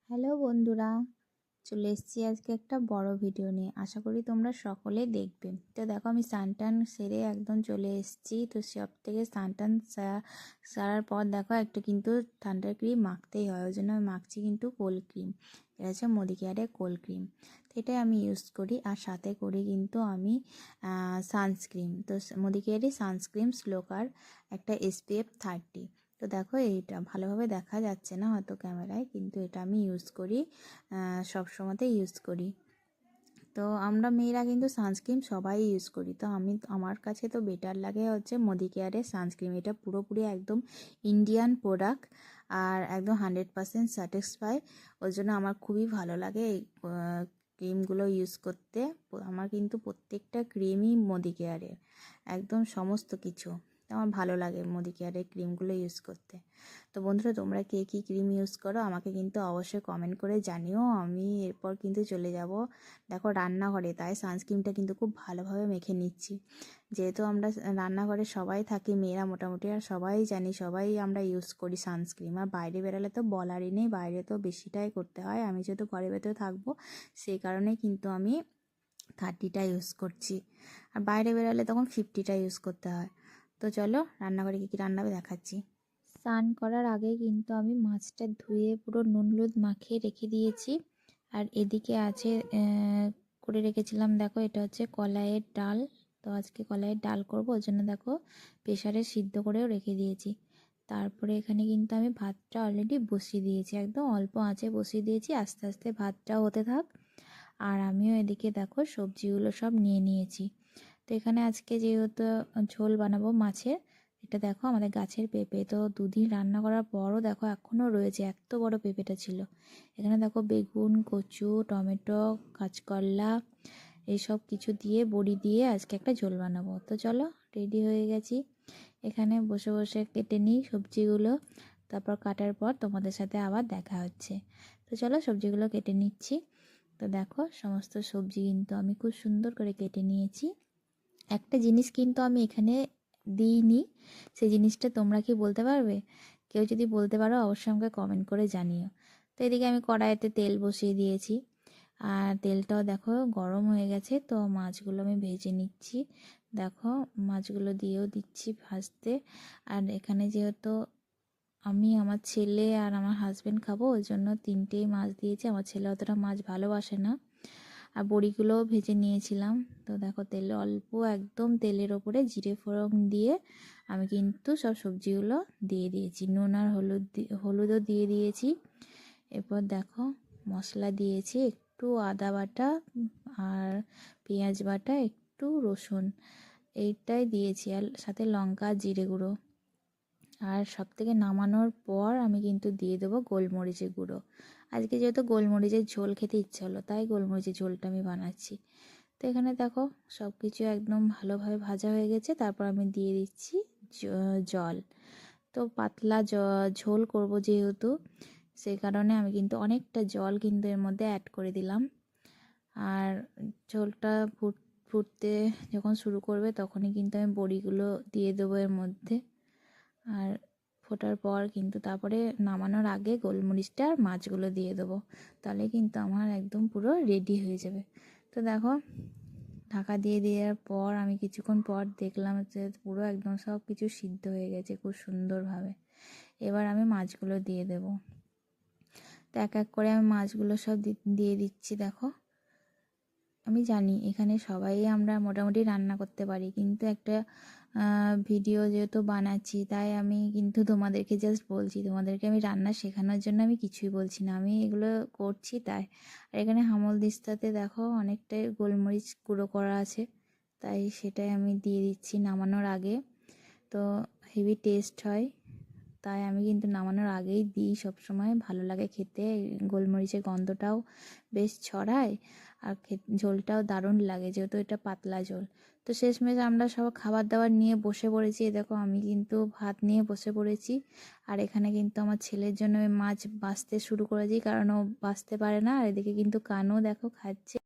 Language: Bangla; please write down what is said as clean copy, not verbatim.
হ্যালো বন্ধুরা, চলে এসেছি আজকে একটা বড় ভিডিও নিয়ে। আশা করি তোমরা সকলে দেখবে। তো দেখো, আমি স্নান টান সেরে একদম চলে এসেছি। তো সব থেকে স্নান টান সারার পর দেখো একটা কিন্তু ঠান্ডার ক্রিম মাখতেই হয়, ওই জন্য আমি মাখছি কিন্তু কোল্ড ক্রিম। এটা হচ্ছে মদিকেয়ারের কোল্ড ক্রিম। তো এটাই আমি ইউজ করি, আর সাথে করি কিন্তু আমি সানস্ক্রিন। তো মদিকেয়ারের সানস্ক্রিন স্লোকার একটা SPF 30। তো দেখো, এইটা ভালোভাবে দেখা যাচ্ছে না হয়তো ক্যামেরায়, কিন্তু এটা আমি ইউজ করি, সব সময়তেই ইউজ করি। তো আমরা মেয়েরা কিন্তু সানস্ক্রিন সবাই ইউজ করি। তো আমার কাছে তো বেটার লাগে হচ্ছে মদিকেয়ারের সানস্ক্রিন। এটা পুরোপুরি একদম ইন্ডিয়ান প্রোডাক্ট, আর একদম 100% স্যাটিসফাই। ওই জন্য আমার খুবই ভালো লাগে এই ক্রিমগুলো ইউজ করতে। আমার কিন্তু প্রত্যেকটা ক্রিমই মদিকেয়ারের, একদম সমস্ত কিছু। তো আমার ভালো লাগে মদিকেয়ারের ক্রিমগুলো ইউজ করতে। তো বন্ধুরা, তোমরা কে কী ক্রিম ইউজ করো আমাকে কিন্তু অবশ্যই কমেন্ট করে জানিও। আমি এরপর কিন্তু চলে যাব দেখো রান্নাঘরে, তাই সানস্ক্রিনটা কিন্তু খুব ভালোভাবে মেখে নিচ্ছি। যেহেতু আমরা রান্নাঘরে সবাই থাকি মেয়েরা মোটামুটি, আর সবাই জানি, সবাই আমরা ইউজ করি সানস্ক্রিন। আর বাইরে বেরোলে তো বলারই নেই, বাইরে তো বেশিটাই করতে হয়। আমি যেহেতু ঘরের ভেতরে থাকবো, সেই কারণেই কিন্তু আমি 30টা ইউজ করছি, আর বাইরে বেরোলে তখন 50টা ইউজ করতে হয়। তো চলো রান্নাঘরে কী কী রান্না হবে দেখাচ্ছি। স্নান করার আগে কিন্তু আমি মাছটা ধুয়ে পুরো নুন হলুদ মাখিয়ে রেখে দিয়েছি। আর এদিকে আছে করে রেখেছিলাম, দেখো এটা হচ্ছে কলাইয়ের ডাল। তো আজকে কলাইয়ের ডাল করবো, ওই জন্য দেখো প্রেসারে সিদ্ধ করেও রেখে দিয়েছি। তারপরে এখানে কিন্তু আমি ভাতটা অলরেডি বসিয়ে দিয়েছি, একদম অল্প আঁচে বসিয়ে দিয়েছি। আস্তে আস্তে ভাতটাও হতে থাক, আর আমিও এদিকে দেখো সবজিগুলো সব নিয়ে নিয়েছি। তো এখানে আজকে যেহেতু ঝোল বানাবো মাছের, এটা দেখো আমাদের গাছের পেঁপে। তো দুদিন রান্না করার পরও দেখো এখনও রয়েছে, এত বড় পেঁপেটা ছিল। এখানে দেখো বেগুন, কচু, টমেটো, কাঁচকলা এইসব কিছু দিয়ে বড়ি দিয়ে আজকে একটা ঝোল বানাবো। তো চলো, রেডি হয়ে গেছি। এখানে বসে বসে কেটে নিই সবজিগুলো, তারপর কাটার পর তোমাদের সাথে আবার দেখা হচ্ছে। তো চলো সবজিগুলো কেটে নিচ্ছি। তো দেখো সমস্ত সবজি কিন্তু আমি খুব সুন্দর করে কেটে নিয়েছি। একটা জিনিস কিন্তু আমি এখানে দিইনি, সেই জিনিসটা তোমরা কি বলতে পারবে? কেউ যদি বলতে পারো অবশ্যই আমাকে কমেন্ট করে জানিও। তো এদিকে আমি কড়াইতে তেল বসিয়ে দিয়েছি, আর তেলটাও দেখো গরম হয়ে গেছে। তো মাছগুলো আমি ভেজে নিচ্ছি, দেখো মাছগুলো দিয়েও দিচ্ছি ভাজতে। আর এখানে যেহেতু আমি, আমার ছেলে আর আমার হাজব্যান্ড খাবো, ওই জন্য 3টেই মাছ দিয়েছি। আমার ছেলে অতটা মাছ ভালোবাসে না। আর বড়িগুলোও ভেজে নিয়েছিলাম। তো দেখো তেলে অল্প, একদম তেলের ওপরে জিরে ফোড়ন দিয়ে আমি কিন্তু সব সবজিগুলো দিয়ে দিয়েছি। নুন আর হলুদও দিয়ে দিয়েছি। এরপর দেখো মশলা দিয়েছি, একটু আদা বাটা আর পেঁয়াজ বাটা, একটু রসুন, এইটাই দিয়েছি, আর সাথে লঙ্কা জিরে গুঁড়ো। আর সব থেকে নামানোর পর আমি কিন্তু দিয়ে দেবো গোলমরিচের গুঁড়ো। আজকে যেহেতু গোলমরিচের ঝোল খেতে ইচ্ছে হলো, তাই গোলমরিচের ঝোলটা আমি বানাচ্ছি। তো এখানে দেখো সব কিছু একদম ভালোভাবে ভাজা হয়ে গেছে। তারপর আমি দিয়ে দিচ্ছি জল। তো পাতলা ঝোল করব যেহেতু, সেই কারণে আমি কিন্তু অনেকটা জল কিন্তু এর মধ্যে অ্যাড করে দিলাম। আর ঝোলটা ফুটতে যখন শুরু করবে তখনই কিন্তু আমি বড়িগুলো দিয়ে দেবো এর মধ্যে। আর ফোটার পর কিন্তু তারপরে নামানোর আগে গোলমরিচটা আর মাছগুলো দিয়ে দেবো, তাহলে কিন্তু আমার একদম পুরো রেডি হয়ে যাবে। তো দেখো ঢাকা দিয়ে দেওয়ার পর আমি কিছুক্ষণ পর দেখলাম যে পুরো একদম সব কিছু সিদ্ধ হয়ে গেছে খুব সুন্দরভাবে। এবার আমি মাছগুলো দিয়ে দেব। তো এক এক করে আমি মাছগুলো সব দিয়ে দিচ্ছি। দেখো আমি জানি এখানে সবাই আমরা মোটামুটি রান্না করতে পারি, কিন্তু একটা ভিডিও যেহেতু বানাচ্ছি, তাই আমি কিন্তু তোমাদেরকে জাস্ট বলছি, তোমাদেরকে আমি রান্না শেখানোর জন্য আমি কিছুই বলছি না, আমি এগুলো করছি তাই। আর এখানে হামল দিস্তাতে দেখো অনেকটাই গোলমরিচ গুঁড়ো করা আছে, তাই সেটাই আমি দিয়ে দিচ্ছি নামানোর আগে। তো হেভি টেস্ট হয়, তাই আমি কিন্তু নামানোর আগেই দিই সবসময়। ভালো লাগে খেতে, গোলমরিচের গন্ধটাও বেশ ছড়ায়, আর ঝোলটাও দারুণ লাগে যেহেতু এটা পাতলা ঝোল। তো শেষমেশ আমরা সব খাবার দাবার নিয়ে বসে পড়েছি। দেখো আমি কিন্তু ভাত নিয়ে বসে পড়েছি, আর এখানে কিন্তু আমার ছেলের জন্য মাছ বাছতে শুরু করেছি, কারণ ও বাছতে পারে না। আর এদিকে কিন্তু কানও দেখো খাচ্ছে।